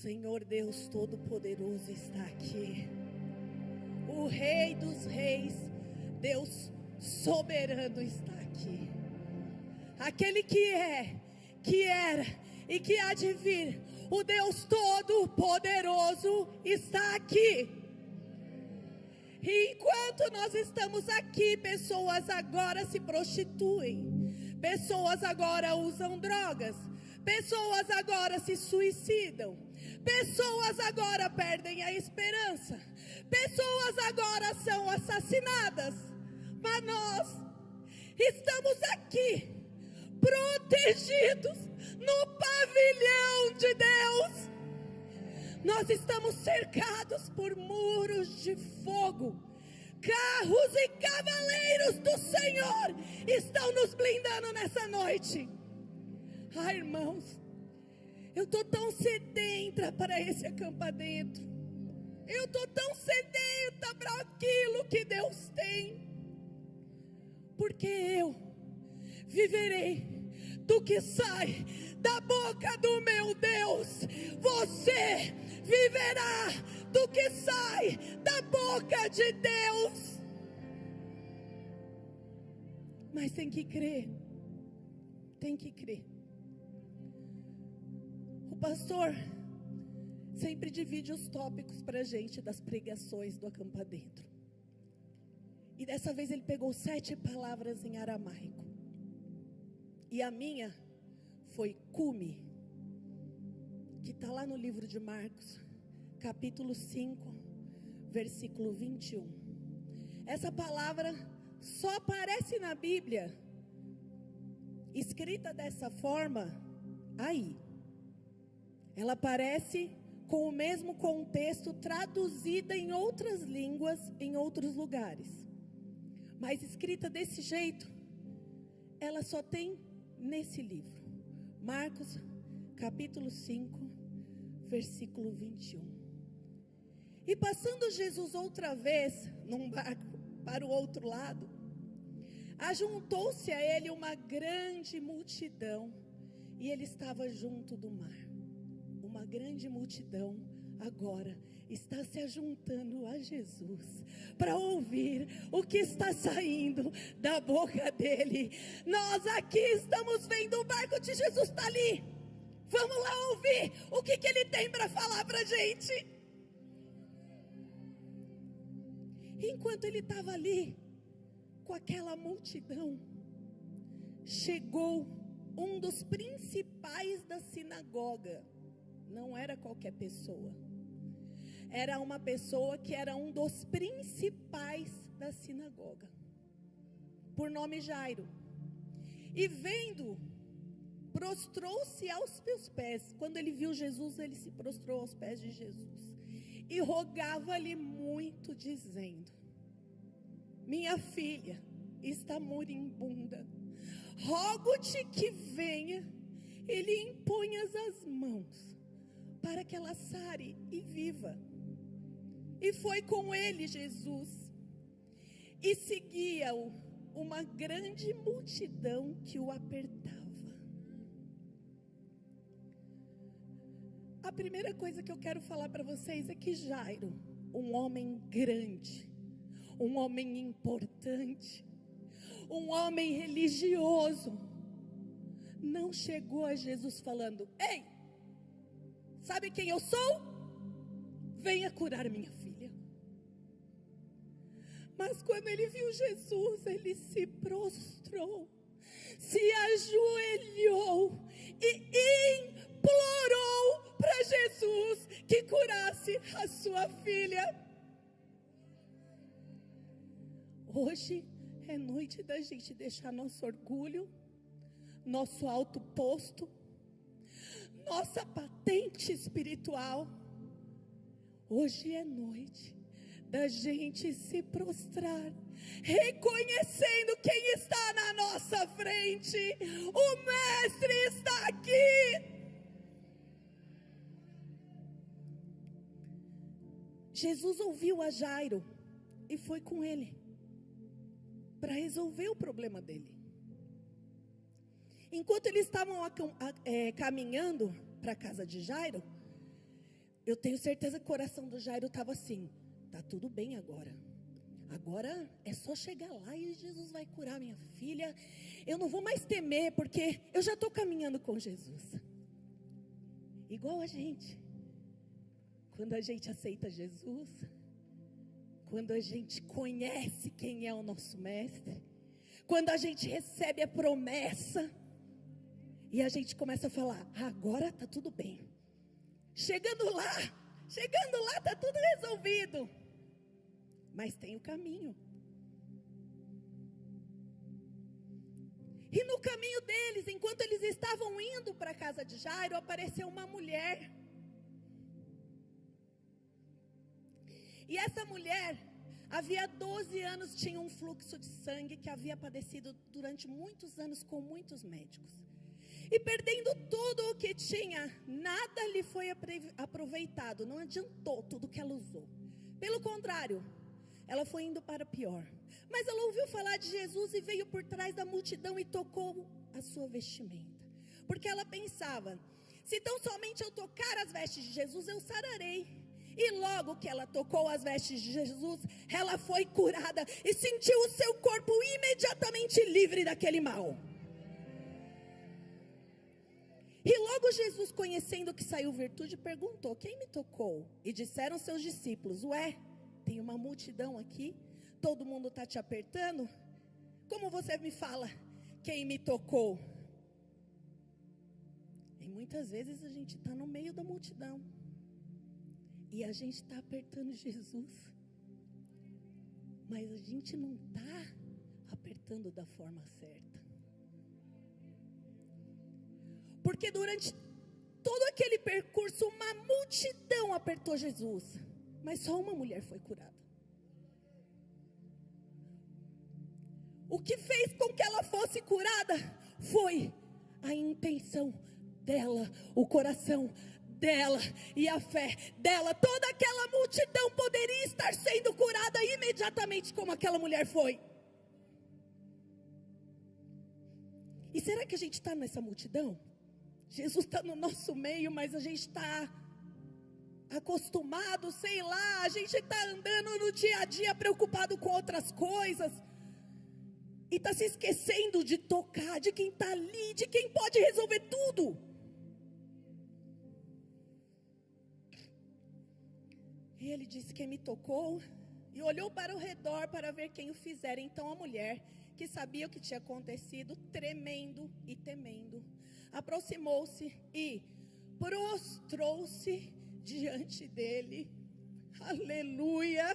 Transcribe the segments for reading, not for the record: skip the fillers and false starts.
Senhor Deus Todo-Poderoso está aqui. O Rei dos Reis, Deus soberano está aqui. Aquele que é, que era e que há de vir, o Deus Todo-Poderoso está aqui. E enquanto nós estamos aqui, pessoas agora se prostituem, pessoas agora usam drogas, pessoas agora se suicidam, pessoas agora perdem a esperança, pessoas agora são assassinadas. Mas nós estamos aqui, protegidos no pavilhão de Deus. Nós estamos cercados por muros de fogo. Carros e cavaleiros do Senhor estão nos blindando nessa noite. Ai, irmãos, eu estou tão sedenta para esse acampamento. Eu estou tão sedenta para aquilo que Deus tem. Porque eu viverei do que sai da boca do meu Deus. Você viverá do que sai da boca de Deus. Mas tem que crer. Tem que crer. O pastor sempre divide os tópicos para a gente das pregações do acampamento. E dessa vez ele pegou 7 palavras em aramaico. E a minha foi cume, que está lá no livro de Marcos, capítulo 5, versículo 21. Essa palavra só aparece na Bíblia, escrita dessa forma, aí. Ela aparece com o mesmo contexto, traduzida em outras línguas, em outros lugares. Mas escrita desse jeito, ela só tem nesse livro. Marcos, capítulo 5, versículo 21. E passando Jesus outra vez num barco para o outro lado, ajuntou-se a ele uma grande multidão, e ele estava junto do mar. Uma grande multidão agora está se ajuntando a Jesus para ouvir o que está saindo da boca dele. Nós aqui estamos vendo o barco de Jesus está ali. Vamos lá ouvir o que ele tem para falar para a gente. Enquanto ele estava ali com aquela multidão, chegou um dos principais da sinagoga. Não era qualquer pessoa. Era uma pessoa que era um dos principais da sinagoga, por nome Jairo. E vendo, prostrou-se aos seus pés. Quando ele viu Jesus, ele se prostrou aos pés de Jesus e rogava-lhe muito, dizendo: minha filha está moribunda, rogo-te que venha e lhe imponhas as mãos, para que ela sare e viva. E foi com ele Jesus, e seguia-o uma grande multidão que o apertava. A primeira coisa que eu quero falar para vocês é que Jairo, um homem grande, um homem importante, um homem religioso, não chegou a Jesus falando: ei, sabe quem eu sou? Venha curar minha filha. Mas quando ele viu Jesus, ele se prostrou, se ajoelhou e implorou para Jesus que curasse a sua filha. Hoje é noite da gente deixar nosso orgulho, nosso alto posto, nossa patente espiritual. Hoje é noite da gente se prostrar, reconhecendo quem está na nossa frente. O Mestre está aqui. Jesus ouviu a Jairo e foi com ele para resolver o problema dele. Enquanto eles estavam caminhando para a casa de Jairo, eu tenho certeza que o coração do Jairo estava assim: tá tudo bem agora. Agora é só chegar lá e Jesus vai curar minha filha. Eu não vou mais temer, porque eu já estou caminhando com Jesus. Igual a gente. Quando a gente aceita Jesus, quando a gente conhece quem é o nosso mestre, quando a gente recebe a promessa, e a gente começa a falar: agora está tudo bem. Chegando lá está tudo resolvido. Mas tem o caminho. E no caminho deles, enquanto eles estavam indo para a casa de Jairo, apareceu uma mulher. E essa mulher, havia 12 anos, tinha um fluxo de sangue que havia padecido durante muitos anos com muitos médicos. E perdendo tudo o que tinha, nada lhe foi aproveitado, não adiantou tudo que ela usou. Pelo contrário, ela foi indo para pior. Mas ela ouviu falar de Jesus e veio por trás da multidão e tocou a sua vestimenta. Porque ela pensava: se tão somente eu tocar as vestes de Jesus, eu sararei. E logo que ela tocou as vestes de Jesus, ela foi curada e sentiu o seu corpo imediatamente livre daquele mal. E logo Jesus, conhecendo que saiu virtude, perguntou: quem me tocou? E disseram seus discípulos: ué, tem uma multidão aqui, todo mundo está te apertando, como você me fala, quem me tocou? E muitas vezes a gente está no meio da multidão, e a gente está apertando Jesus, mas a gente não está apertando da forma certa. Porque durante todo aquele percurso, uma multidão apertou Jesus, mas só uma mulher foi curada. O que fez com que ela fosse curada foi a intenção dela, o coração dela e a fé dela. Toda aquela multidão poderia estar sendo curada imediatamente como aquela mulher foi. E será que a gente está nessa multidão? Jesus está no nosso meio, mas a gente está acostumado, sei lá, a gente está andando no dia a dia preocupado com outras coisas, e está se esquecendo de tocar, de quem está ali, de quem pode resolver tudo. E ele disse: quem me tocou? E olhou para o redor para ver quem o fizera. Então a mulher, que sabia o que tinha acontecido, tremendo e temendo, aproximou-se e prostrou-se diante dele. Aleluia!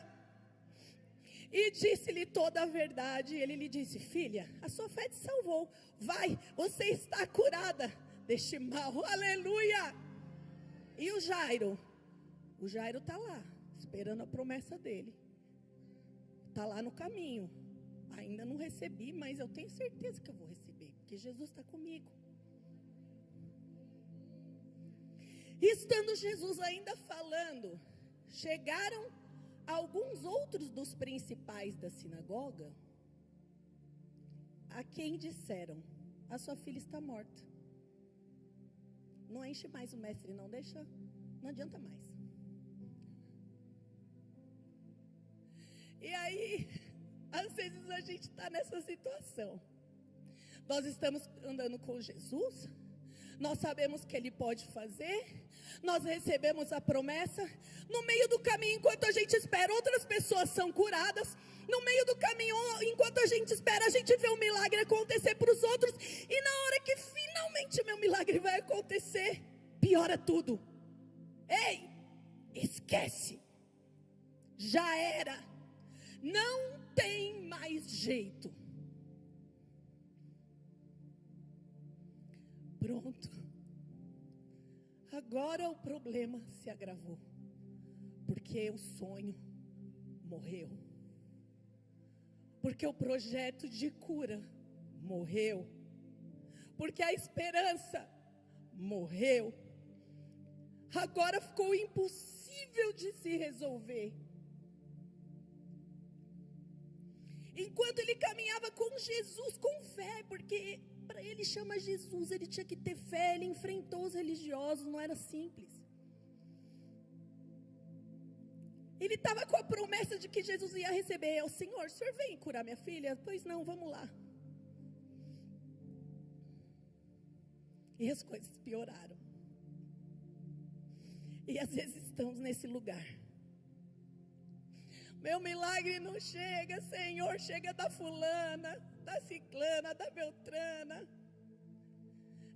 E disse-lhe toda a verdade. Ele lhe disse: filha, a sua fé te salvou. Vai, você está curada deste mal. Aleluia! E o Jairo? O Jairo está lá, esperando a promessa dele. Está lá no caminho. Ainda não recebi, mas eu tenho certeza que eu vou receber, porque Jesus está comigo. E estando Jesus ainda falando, chegaram alguns outros dos principais da sinagoga, a quem disseram: a sua filha está morta. Não enche mais o mestre, não deixa, não adianta mais. E aí, às vezes a gente está nessa situação. Nós estamos andando com Jesus, nós sabemos que Ele pode fazer, nós recebemos a promessa. No meio do caminho, enquanto a gente espera, outras pessoas são curadas. No meio do caminho, enquanto a gente espera, a gente vê um milagre acontecer para os outros. E na hora que finalmente meu milagre vai acontecer, piora tudo. Ei, esquece. Já era. Não tem mais jeito. Pronto. Agora o problema se agravou, porque o sonho morreu, porque o projeto de cura morreu, porque a esperança morreu. Agora ficou impossível de se resolver. Enquanto ele caminhava com Jesus, com fé, porque para ele chamar Jesus, ele tinha que ter fé. Ele enfrentou os religiosos, não era simples. Ele estava com a promessa de que Jesus ia receber. O Senhor, o senhor vem curar minha filha? Pois não, vamos lá. E as coisas pioraram. E às vezes estamos nesse lugar. Meu milagre não chega, Senhor, chega da fulana, da ciclana, da beltrana.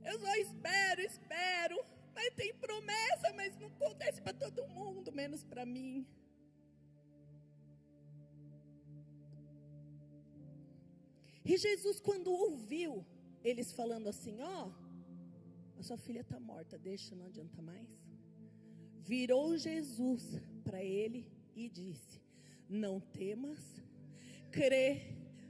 Eu só espero, mas tem promessa, mas não acontece para todo mundo, menos para mim. E Jesus, quando ouviu eles falando assim, a sua filha está morta, deixa, não adianta mais. Virou Jesus para ele e disse, não temas, crê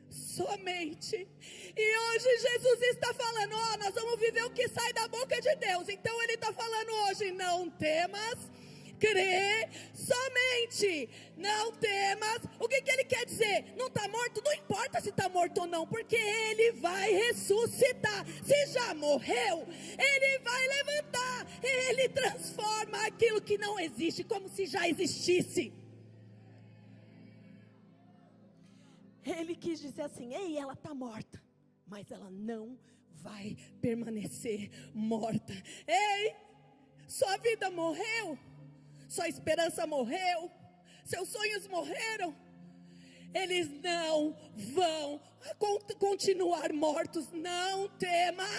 somente. E hoje Jesus está falando, nós vamos viver o que sai da boca de Deus. Então ele está falando hoje, não temas, crê somente, não temas. O que ele quer dizer? Não está morto? Não importa se está morto ou não, porque ele vai ressuscitar. Se já morreu, ele vai levantar. Ele transforma aquilo que não existe como se já existisse. Ele quis dizer assim, ei, ela está morta, mas ela não vai permanecer morta. Ei, sua vida morreu, sua esperança morreu, seus sonhos morreram. Eles não vão continuar mortos. Não tema,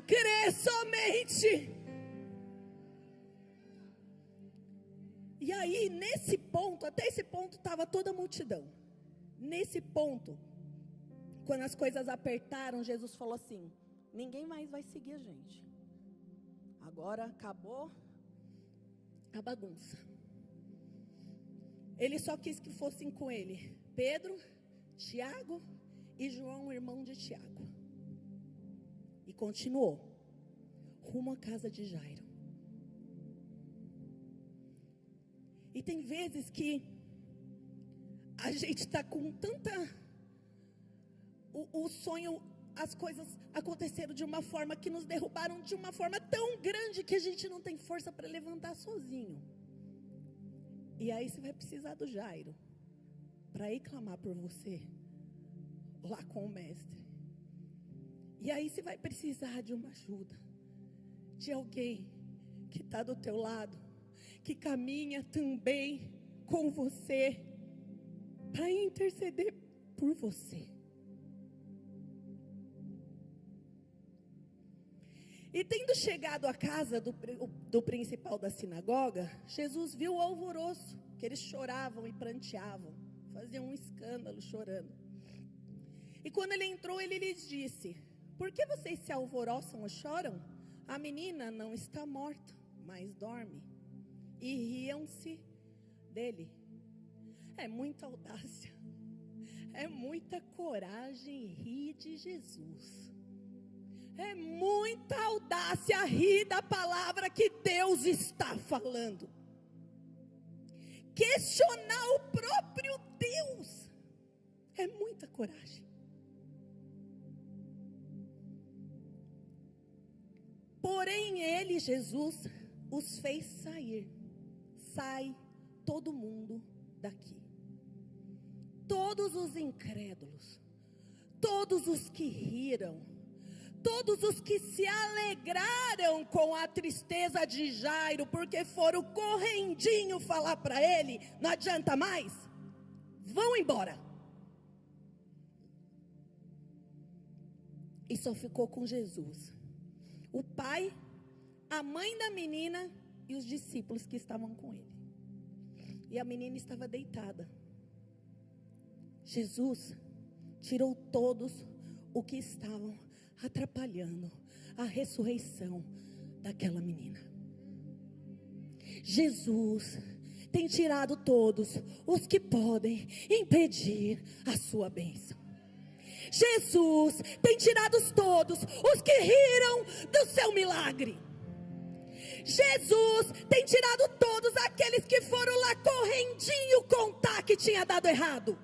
crê somente. E aí, nesse ponto, até esse ponto estava toda a multidão. Nesse ponto, quando as coisas apertaram, Jesus falou assim, ninguém mais vai seguir a gente. Agora acabou a bagunça. Ele só quis que fossem com ele Pedro, Tiago e João, irmão de Tiago. E continuou rumo à casa de Jairo. E tem vezes que a gente está com tanta... O sonho, as coisas aconteceram de uma forma que nos derrubaram de uma forma tão grande que a gente não tem força para levantar sozinho. E aí você vai precisar do Jairo para ir clamar por você lá com o mestre. E aí você vai precisar de uma ajuda, de alguém que está do teu lado, que caminha também com você, para interceder por você. E tendo chegado à casa do principal da sinagoga, Jesus viu o alvoroço, que eles choravam e pranteavam, faziam um escândalo chorando. E quando ele entrou, ele lhes disse, por que vocês se alvoroçam ou choram? A menina não está morta, mas dorme. E riam-se dele. É muita audácia, é muita coragem rir de Jesus. É muita audácia rir da palavra que Deus está falando. Questionar o próprio Deus é muita coragem. Porém ele, Jesus, os fez sair. Sai todo mundo daqui. Todos os incrédulos, todos os que riram, todos os que se alegraram com a tristeza de Jairo, porque foram correndinho falar para ele, não adianta mais, vão embora. E só ficou com Jesus, o pai, a mãe da menina e os discípulos que estavam com ele. E a menina estava deitada. Jesus tirou todos o que estavam atrapalhando a ressurreição daquela menina. Jesus tem tirado todos os que podem impedir a sua bênção. Jesus tem tirado todos os que riram do seu milagre. Jesus tem tirado todos aqueles que foram lá correndinho contar que tinha dado errado.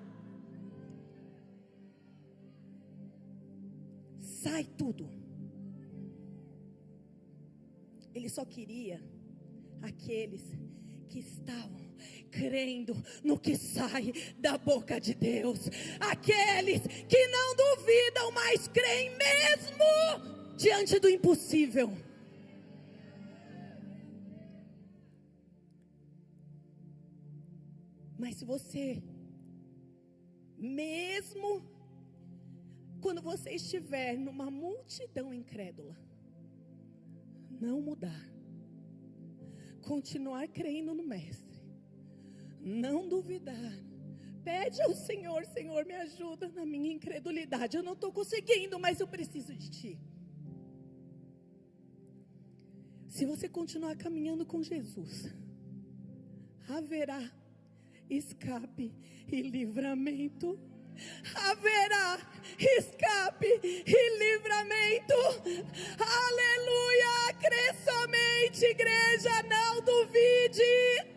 Sai tudo. Ele só queria aqueles que estavam crendo no que sai da boca de Deus. Aqueles que não duvidam, mas creem mesmo diante do impossível. Mas se você, mesmo quando você estiver numa multidão incrédula, não mudar, continuar crendo no Mestre, não duvidar, pede ao Senhor: Senhor, me ajuda na minha incredulidade, eu não estou conseguindo, mas eu preciso de Ti. Se você continuar caminhando com Jesus, haverá escape e livramento. Haverá escape e livramento. Aleluia. Crê somente, igreja, não duvide.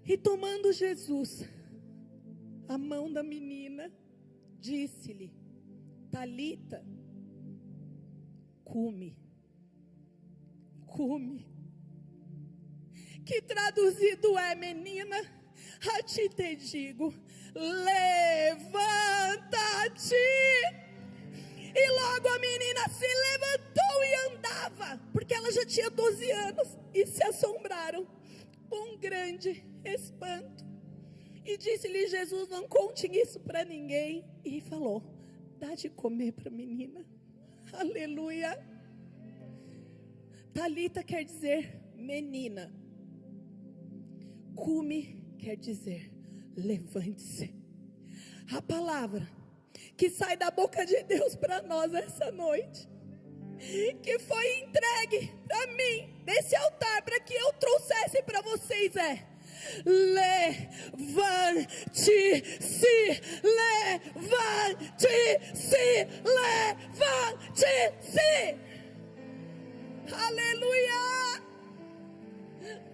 E tomando Jesus a mão da menina, disse-lhe: Talita, cume. Cume, que traduzido é: menina, a ti te digo, levanta-te. E logo a menina se levantou e andava, porque ela já tinha 12 anos, e se assombraram com um grande espanto. E disse-lhe Jesus: não conte isso para ninguém. E falou: dá de comer para a menina. Aleluia. Talita quer dizer menina. Cume quer dizer levante-se. A palavra que sai da boca de Deus para nós essa noite, que foi entregue para mim nesse altar para que eu trouxesse para vocês, é: levante-se, levante-se, levante-se. Aleluia.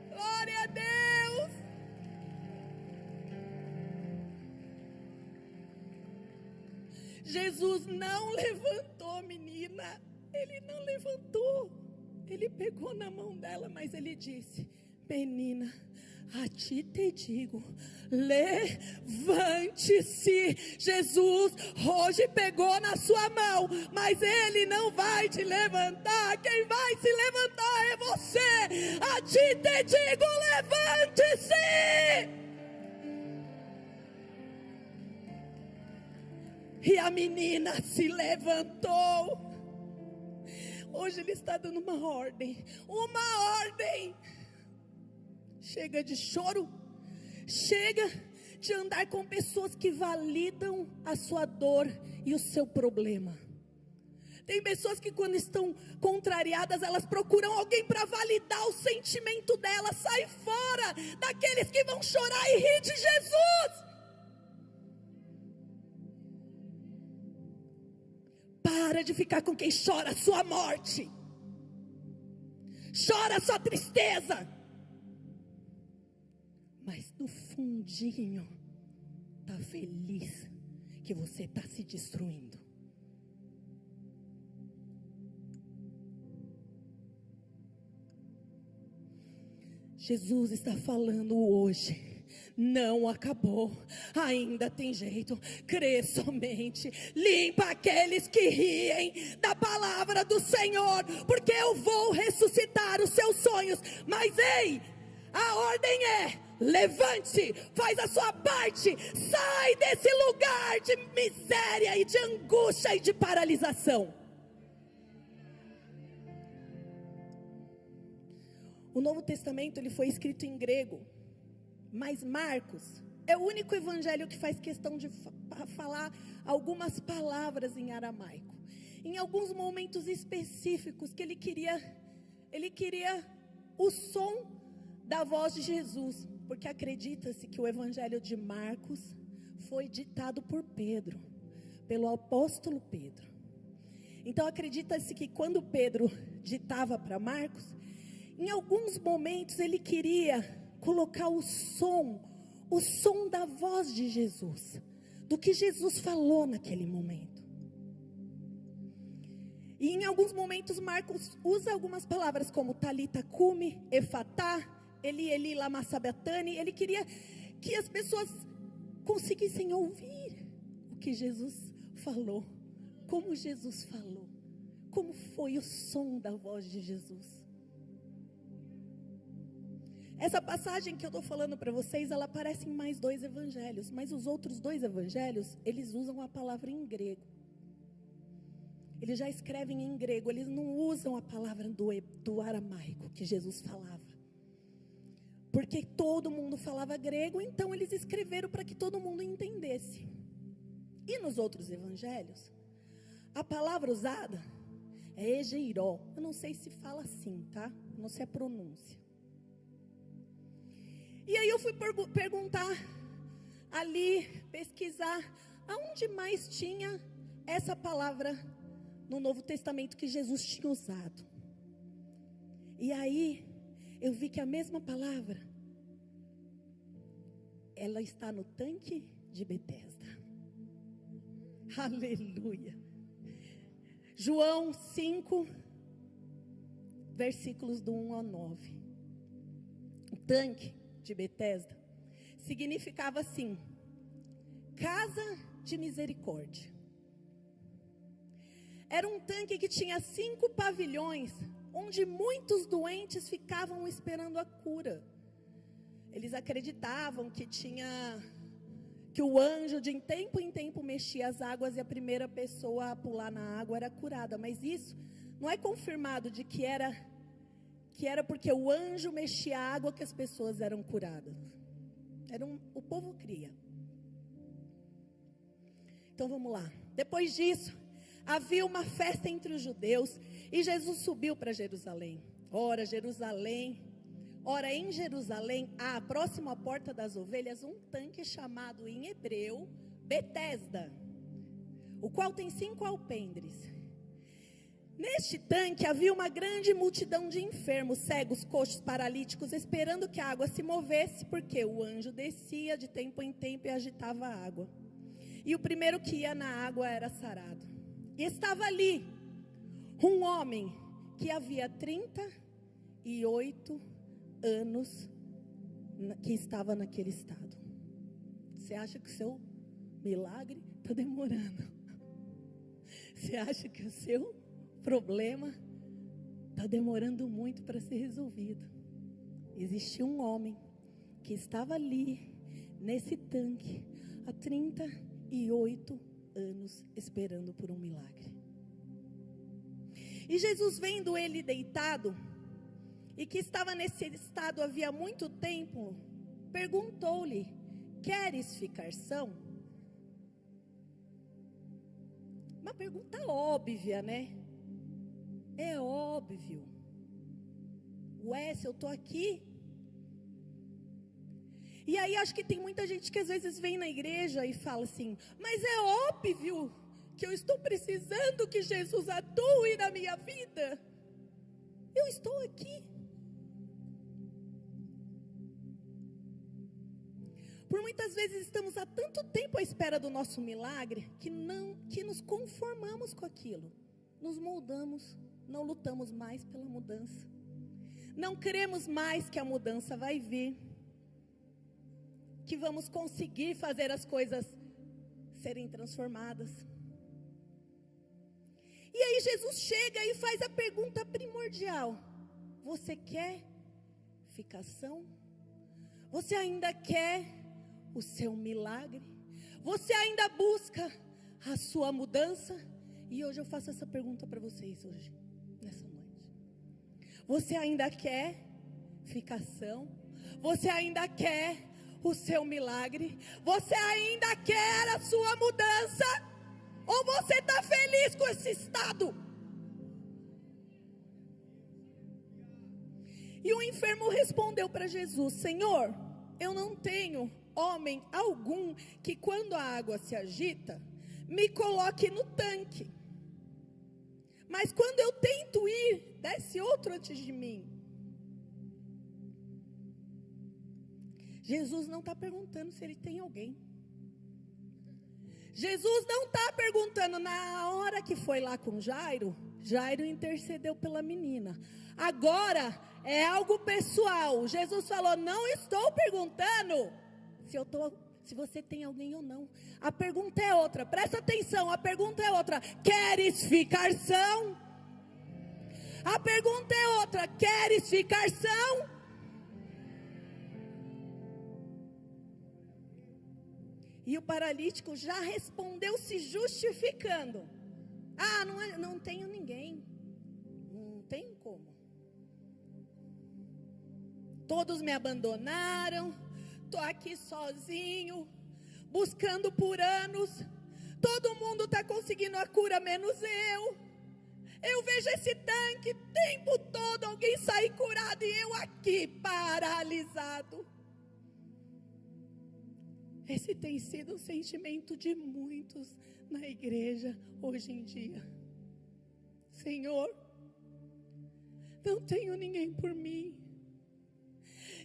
Glória a Deus. Jesus não levantou a menina. Ele não levantou. Ele pegou na mão dela, mas ele disse: menina, a ti te digo, levante-se. Jesus hoje pegou na sua mão, mas Ele não vai te levantar. Quem vai se levantar é você. A ti te digo, levante-se. E a menina se levantou. Hoje Ele está dando uma ordem. Uma ordem. Chega de choro, chega de andar com pessoas que validam a sua dor e o seu problema. Tem pessoas que quando estão contrariadas, elas procuram alguém para validar o sentimento delas. Sai fora daqueles que vão chorar e rir de Jesus. Para de ficar com quem chora a sua morte, chora a sua tristeza, mas no fundinho está feliz que você está se destruindo. Jesus está falando hoje. Não acabou, ainda tem jeito. Crê somente. Limpa aqueles que riem da palavra do Senhor, porque eu vou ressuscitar os seus sonhos. Mas ei, a ordem é: levante-se, faz a sua parte, sai desse lugar de miséria e de angústia e de paralisação. O Novo Testamento ele foi escrito em grego, mas Marcos é o único evangelho que faz questão de falar algumas palavras em aramaico. Em alguns momentos específicos que ele queria o som da voz de Jesus, porque acredita-se que o evangelho de Marcos foi ditado por Pedro, pelo apóstolo Pedro. Então acredita-se que quando Pedro ditava para Marcos, em alguns momentos ele queria colocar o som da voz de Jesus, do que Jesus falou naquele momento. E em alguns momentos Marcos usa algumas palavras como talita cumi, efatá, Eli Eli lama sabachthani. Ele queria que as pessoas conseguissem ouvir o que Jesus falou, como Jesus falou, como foi o som da voz de Jesus. Essa passagem que eu estou falando para vocês, ela aparece em mais 2 evangelhos, mas os outros 2 evangelhos, eles usam a palavra em grego. Eles já escrevem em grego, eles não usam a palavra do aramaico que Jesus falava. Porque todo mundo falava grego, então eles escreveram para que todo mundo entendesse. E nos outros evangelhos, a palavra usada é egeiró. Eu não sei se fala assim, tá? Eu não sei a pronúncia. E aí eu fui perguntar ali, pesquisar, aonde mais tinha essa palavra no Novo Testamento que Jesus tinha usado. E aí eu vi que a mesma palavra, ela está no tanque de Betesda. Aleluia. João 5, versículos do 1 ao 9. O tanque de Betesda significava assim: casa de misericórdia. Era um tanque que tinha 5 pavilhões, onde muitos doentes ficavam esperando a cura. Eles acreditavam que o anjo de tempo em tempo mexia as águas e a primeira pessoa a pular na água era curada. Mas isso não é confirmado de que era porque o anjo mexia a água que as pessoas eram curadas. O povo cria. Então vamos lá. Depois disso, havia uma festa entre os judeus e Jesus subiu para Jerusalém. Ora, em Jerusalém, há próximo à porta das ovelhas um tanque chamado em hebreu Betesda, o qual tem 5 alpendres. Neste tanque havia uma grande multidão de enfermos, cegos, coxos, paralíticos, esperando que a água se movesse, porque o anjo descia de tempo em tempo e agitava a água. E o primeiro que ia na água era sarado. E estava ali um homem que havia 38 anos que estava naquele estado. Você acha que o seu milagre está demorando? Você acha que o seu problema está demorando muito para ser resolvido? Existia um homem que estava ali nesse tanque há 38 anos esperando por um milagre. E Jesus, vendo ele deitado e que estava nesse estado havia muito tempo, perguntou-lhe: queres ficar são? Uma pergunta óbvia, né? É óbvio. Ué, se eu estou aqui. E aí acho que tem muita gente que às vezes vem na igreja e fala assim: mas é óbvio que eu estou precisando que Jesus atue na minha vida. Eu estou aqui. Por muitas vezes estamos há tanto tempo à espera do nosso milagre que nos conformamos com aquilo, nos moldamos, não lutamos mais pela mudança, não cremos mais que a mudança vai vir, que vamos conseguir fazer as coisas serem transformadas. E aí Jesus chega e faz a pergunta primordial: você quer ficação? Você ainda quer o seu milagre? Você ainda busca a sua mudança? E hoje eu faço essa pergunta para vocês hoje, nessa noite. Você ainda quer ficação? Você ainda quer o seu milagre? Você ainda quer a sua mudança? Ou você está feliz com esse estado? E o enfermo respondeu para Jesus: Senhor, eu não tenho homem algum que quando a água se agita, me coloque no tanque. Mas quando eu tento ir, desce outro antes de mim. Jesus não está perguntando se ele tem alguém. Jesus não está perguntando na hora que foi lá com Jairo, Jairo intercedeu pela menina. Agora é algo pessoal. Jesus falou: não estou perguntando se você tem alguém ou não. A pergunta é outra. Presta atenção, a pergunta é outra. Queres ficar são? A pergunta é outra. Queres ficar são? E o paralítico já respondeu se justificando. Ah, não tenho ninguém. Não tem como. Todos me abandonaram. Estou aqui sozinho, buscando por anos. Todo mundo está conseguindo a cura, menos eu. Eu vejo esse tanque o tempo todo, alguém sair curado e eu aqui paralisado. Esse tem sido o sentimento de muitos na igreja hoje em dia. Senhor, não tenho ninguém por mim.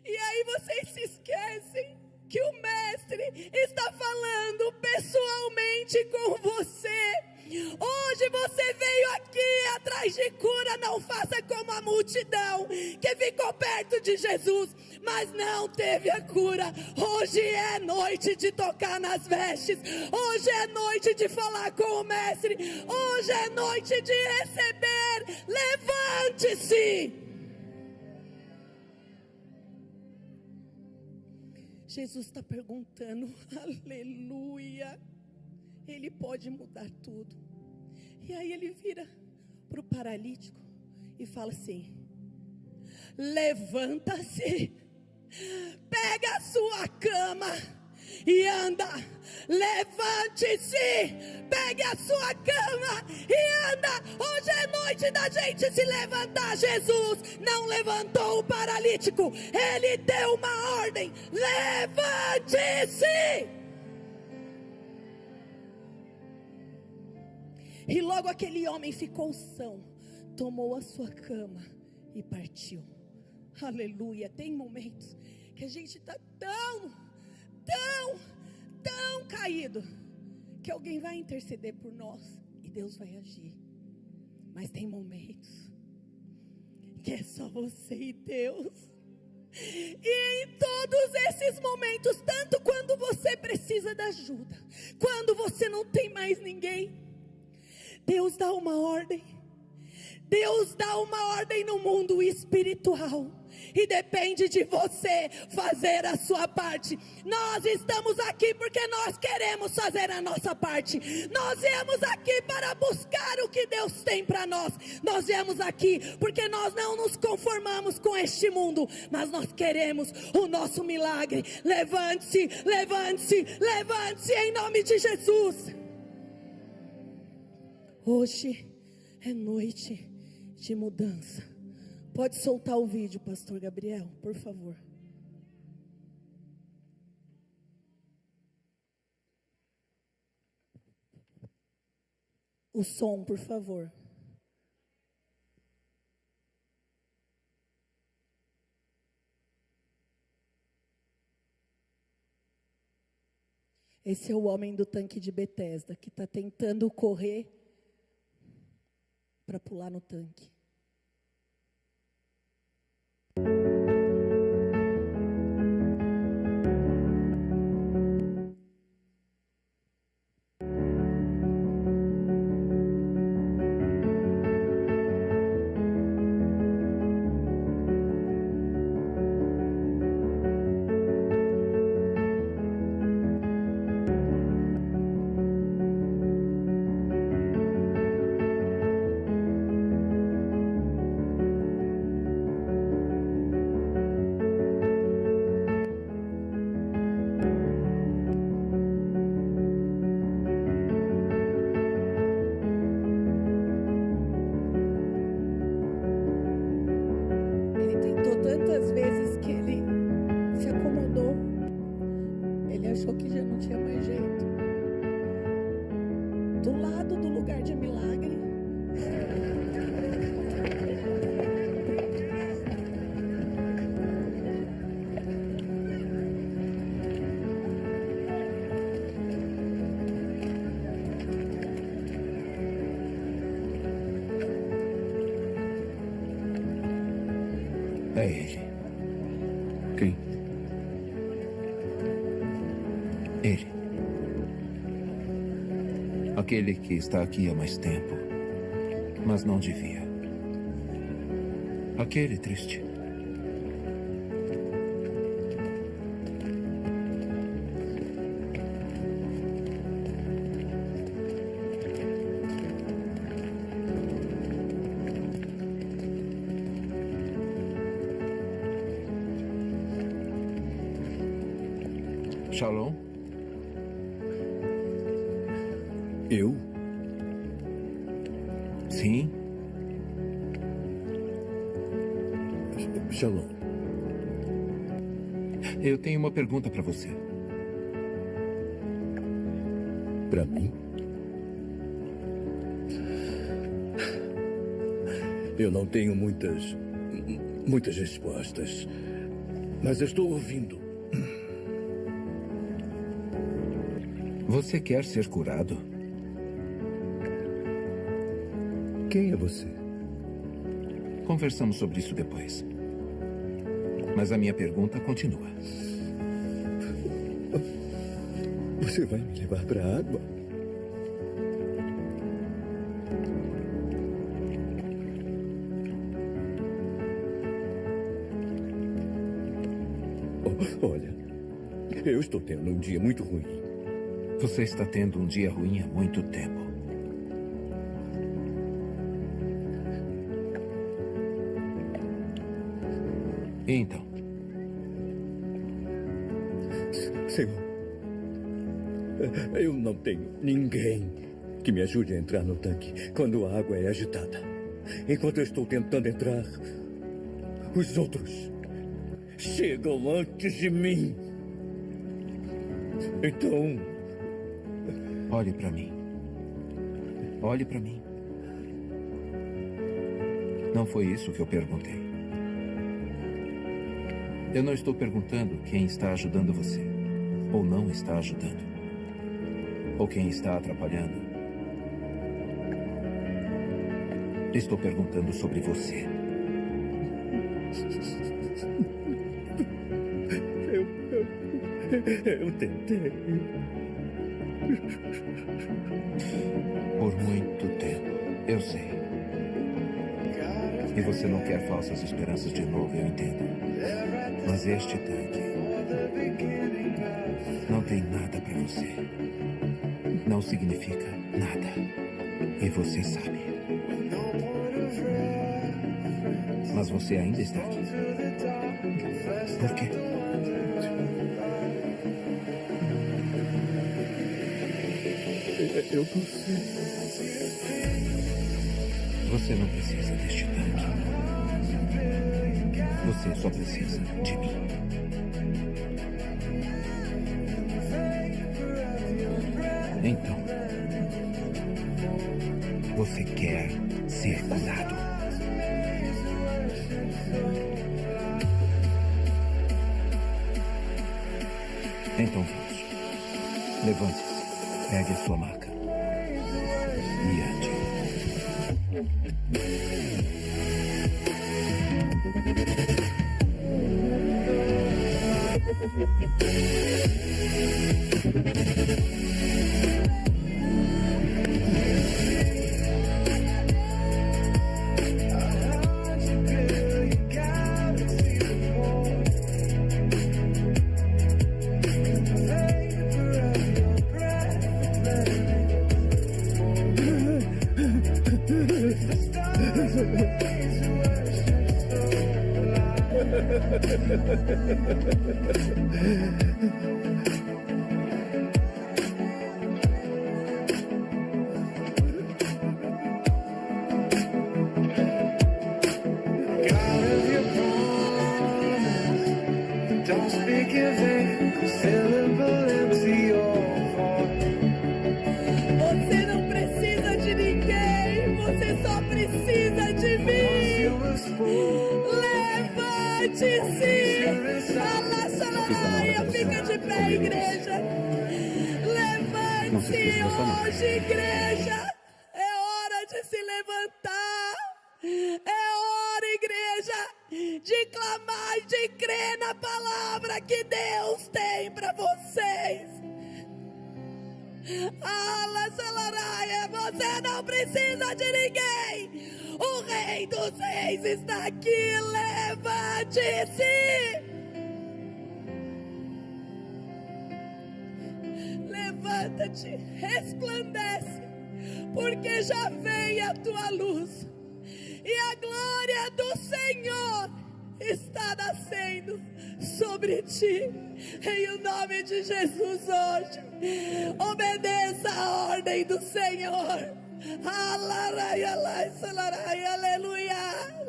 E aí vocês se esquecem que o Mestre está falando pessoalmente com você. Hoje você veio aqui atrás de cura. Não faça como a multidão que ficou perto de Jesus, mas não teve a cura. Hoje é noite de tocar nas vestes. Hoje é noite de falar com o Mestre. Hoje é noite de receber. Levante-se. Jesus está perguntando, aleluia, Ele pode mudar tudo. E aí ele vira para o paralítico e fala assim: levanta-se, pega a sua cama e anda. Levante-se, pegue a sua cama e anda. Hoje é noite da gente se levantar. Jesus não levantou o paralítico, Ele deu uma ordem: levante-se. E logo aquele homem ficou são, tomou a sua cama e partiu. Aleluia. Tem momentos que a gente está tão caído, que alguém vai interceder por nós e Deus vai agir. Mas tem momentos que é só você e Deus. E em todos esses momentos, tanto quando você precisa da ajuda, quando você não tem mais ninguém, Deus dá uma ordem. Deus dá uma ordem no mundo espiritual. E depende de você fazer a sua parte. Nós estamos aqui porque nós queremos fazer a nossa parte. Nós viemos aqui para buscar o que Deus tem para nós. Nós viemos aqui porque nós não nos conformamos com este mundo, mas nós queremos o nosso milagre. Levante-se, levante-se, levante-se em nome de Jesus. Hoje é noite de mudança. Pode soltar o vídeo, pastor Gabriel, por favor. O som, por favor. Esse é o homem do tanque de Betesda, que está tentando correr para pular no tanque. Tantas vezes que ele se acomodou, ele achou que já não tinha mais jeito. Do lado do lugar de milagre, ele. Quem? Ele. Aquele que está aqui há mais tempo, mas não devia. Aquele triste. Shalom? Eu? Sim? Shalom. Eu tenho uma pergunta para você. Para mim? Eu não tenho muitas respostas, mas eu estou ouvindo. Você quer ser curado? Quem é você? Conversamos sobre isso depois. Mas a minha pergunta continua. Você vai me levar para a água? Olha, eu estou tendo um dia muito ruim. Você está tendo um dia ruim há muito tempo. E então? Senhor, eu não tenho ninguém que me ajude a entrar no tanque quando a água é agitada. Enquanto eu estou tentando entrar, os outros chegam antes de mim. Então... Olhe para mim. Olhe para mim. Não foi isso que eu perguntei. Eu não estou perguntando quem está ajudando você, ou não está ajudando, ou quem está atrapalhando. Estou perguntando sobre você. Eu tentei. Por muito tempo, eu sei. E você não quer falsas esperanças de novo, eu entendo. Mas este tanque não tem nada para você. Não significa nada. E você sabe. Mas você ainda está aqui. Por quê? Eu não sei. Você não precisa deste tanque. Você só precisa de mim. Então, você quer ser curado? Então vamos. Levante-se. Pegue a sua maca. E ande. Você não precisa de ninguém, você só precisa de mim. Levante-se. Fica de pé, igreja. Levante-se hoje, igreja. É hora de se levantar. É hora, igreja, de clamar, de crer na palavra que Deus tem para vocês. Você não precisa de ninguém. O Rei dos Reis está aqui. Levante-se. Levanta-te, resplandece, porque já veio a tua luz, e a glória do Senhor está nascendo sobre ti. Em o nome de Jesus hoje, obedeça a ordem do Senhor. Aleluia.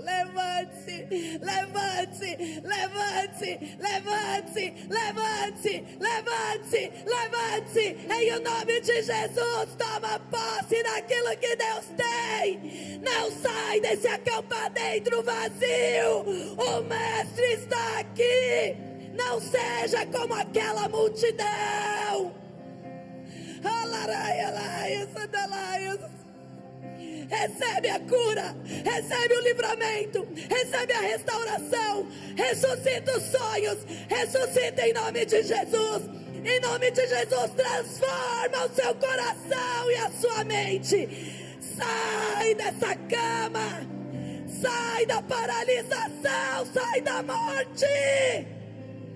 Levante-se, levante-se, levante-se, levante-se, levante-se, levante-se, levante-se. Em o nome de Jesus, toma posse daquilo que Deus tem. Não sai desse acampamento vazio. O Mestre está aqui. Não seja como aquela multidão. Recebe a cura, recebe o livramento, recebe a restauração, ressuscita os sonhos, ressuscita em nome de Jesus. Em nome de Jesus, transforma o seu coração e a sua mente. Sai dessa cama, sai da paralisação, sai da morte.